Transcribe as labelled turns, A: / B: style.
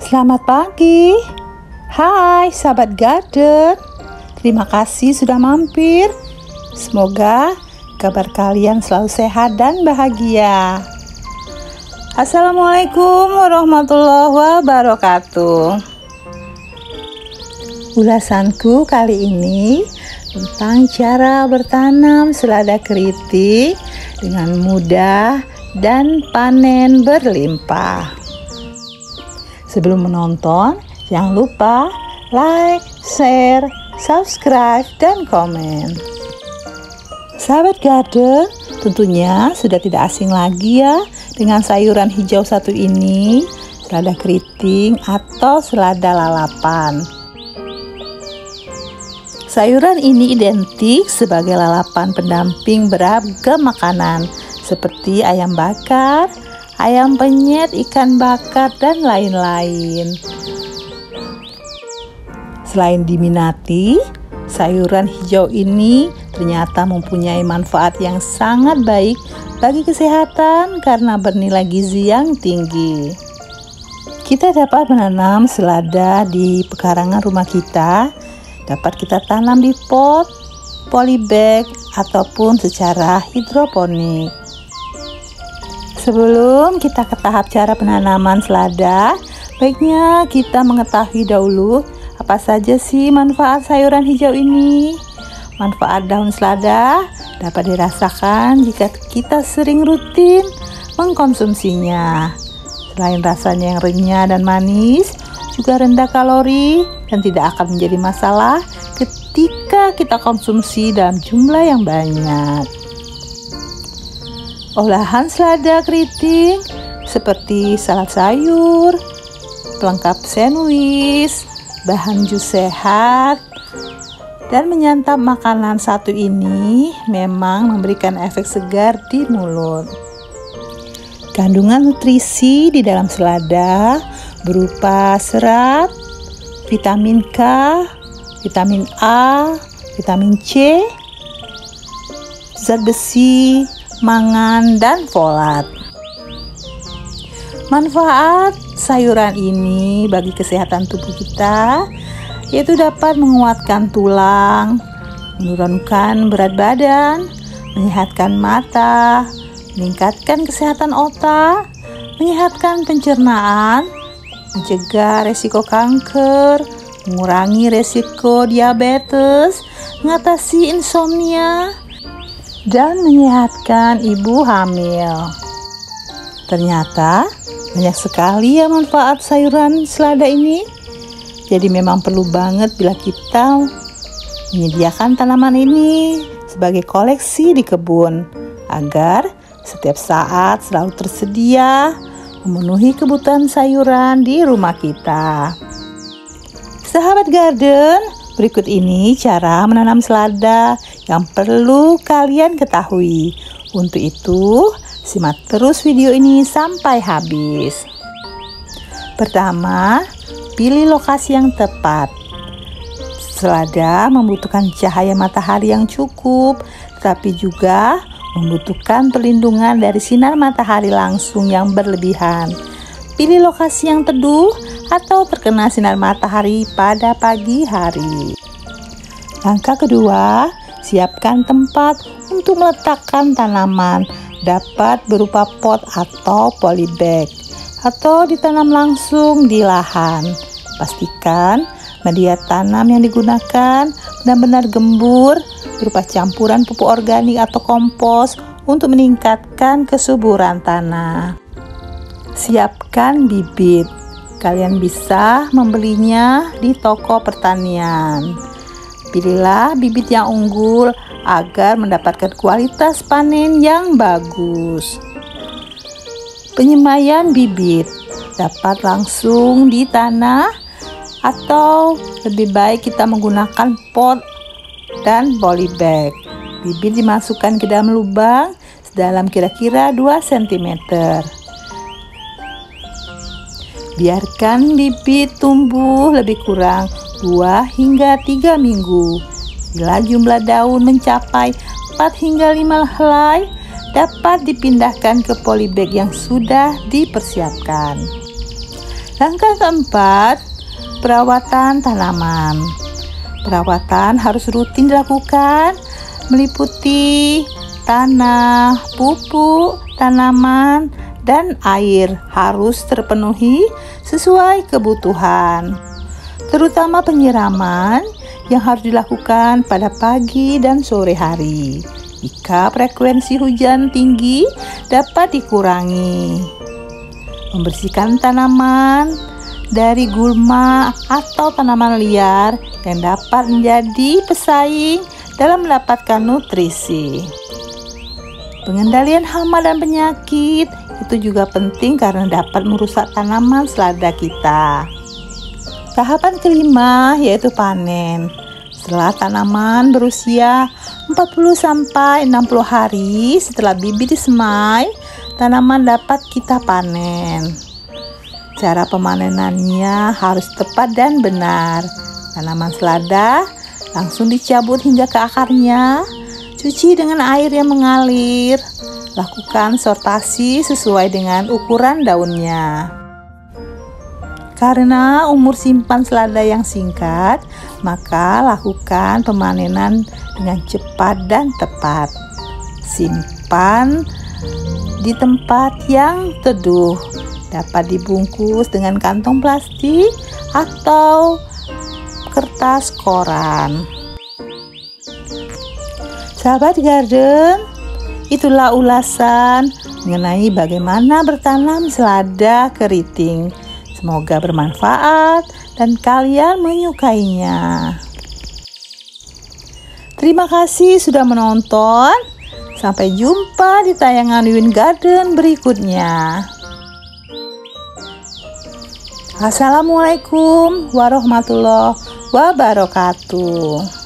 A: Selamat pagi. Hai sahabat garden. Terima kasih sudah mampir. Semoga kabar kalian selalu sehat dan bahagia. Assalamualaikum warahmatullahi wabarakatuh. Ulasanku kali ini tentang cara bertanam selada keriting dengan mudah dan panen berlimpah. Sebelum menonton, jangan lupa like, share, subscribe, dan komen. Sahabat garden, tentunya sudah tidak asing lagi ya dengan sayuran hijau satu ini, selada keriting atau selada lalapan. Sayuran ini identik sebagai lalapan pendamping beragam makanan seperti ayam bakar, ayam penyet, ikan bakar, dan lain-lain. Selain diminati, sayuran hijau ini ternyata mempunyai manfaat yang sangat baik bagi kesehatan karena bernilai gizi yang tinggi. Kita dapat menanam selada di pekarangan rumah kita, dapat kita tanam di pot, polybag, ataupun secara hidroponik. Sebelum kita ke tahap cara penanaman selada, baiknya kita mengetahui dahulu apa saja sih manfaat sayuran hijau ini. Manfaat daun selada dapat dirasakan jika kita sering rutin mengkonsumsinya. Selain rasanya yang renyah dan manis, juga rendah kalori dan tidak akan menjadi masalah ketika kita konsumsi dalam jumlah yang banyak. Olahan selada keriting seperti salad sayur, pelengkap sandwich, bahan jus sehat, dan menyantap makanan satu ini memang memberikan efek segar di mulut. Kandungan nutrisi di dalam selada berupa serat, vitamin K, vitamin A, vitamin C, zat besi, mangan, dan folat. Manfaat sayuran ini bagi kesehatan tubuh kita yaitu dapat menguatkan tulang, menurunkan berat badan, menyehatkan mata, meningkatkan kesehatan otak, menyehatkan pencernaan, mencegah resiko kanker, mengurangi resiko diabetes, mengatasi insomnia, dan menyehatkan ibu hamil. Ternyata banyak sekali ya manfaat sayuran selada ini. Jadi memang perlu banget bila kita menyediakan tanaman ini sebagai koleksi di kebun agar setiap saat selalu tersedia memenuhi kebutuhan sayuran di rumah kita. Sahabat garden, berikut ini cara menanam selada yang perlu kalian ketahui. Untuk itu, simak terus video ini sampai habis. Pertama, pilih lokasi yang tepat. Selada membutuhkan cahaya matahari yang cukup, tetapi juga membutuhkan perlindungan dari sinar matahari langsung yang berlebihan. Pilih lokasi yang teduh atau terkena sinar matahari pada pagi hari. Langkah kedua, siapkan tempat untuk meletakkan tanaman, dapat berupa pot atau polybag, atau ditanam langsung di lahan. Pastikan media tanam yang digunakan benar-benar gembur, berupa campuran pupuk organik atau kompos untuk meningkatkan kesuburan tanah. Siapkan bibit. Kalian bisa membelinya di toko pertanian. Pilihlah bibit yang unggul agar mendapatkan kualitas panen yang bagus. Penyemaian bibit dapat langsung di tanah atau lebih baik kita menggunakan pot dan polybag. Bibit dimasukkan ke dalam lubang sedalam kira-kira 2 cm. Biarkan bibit tumbuh lebih kurang 2 hingga 3 minggu. Bila jumlah daun mencapai 4 hingga 5 helai, dapat dipindahkan ke polybag yang sudah dipersiapkan. Langkah keempat, perawatan tanaman. Perawatan harus rutin dilakukan, meliputi tanah, pupuk, tanaman, dan air harus terpenuhi sesuai kebutuhan. Terutama penyiraman yang harus dilakukan pada pagi dan sore hari. Jika frekuensi hujan tinggi dapat dikurangi. Membersihkan tanaman dari gulma atau tanaman liar yang dapat menjadi pesaing dalam mendapatkan nutrisi. Pengendalian hama dan penyakit itu juga penting karena dapat merusak tanaman selada kita. Tahapan kelima yaitu panen. Setelah tanaman berusia 40-60 hari setelah bibit disemai, tanaman dapat kita panen. Cara pemanenannya harus tepat dan benar. Tanaman selada langsung dicabut hingga ke akarnya, cuci dengan air yang mengalir, lakukan sortasi sesuai dengan ukuran daunnya. Karena umur simpan selada yang singkat, maka lakukan pemanenan dengan cepat dan tepat. Simpan di tempat yang teduh. Dapat dibungkus dengan kantong plastik atau kertas koran. Sahabat garden, itulah ulasan mengenai bagaimana bertanam selada keriting. Semoga bermanfaat dan kalian menyukainya. Terima kasih sudah menonton. Sampai jumpa di tayangan Win Garden berikutnya. Assalamualaikum warahmatullahi wabarakatuh.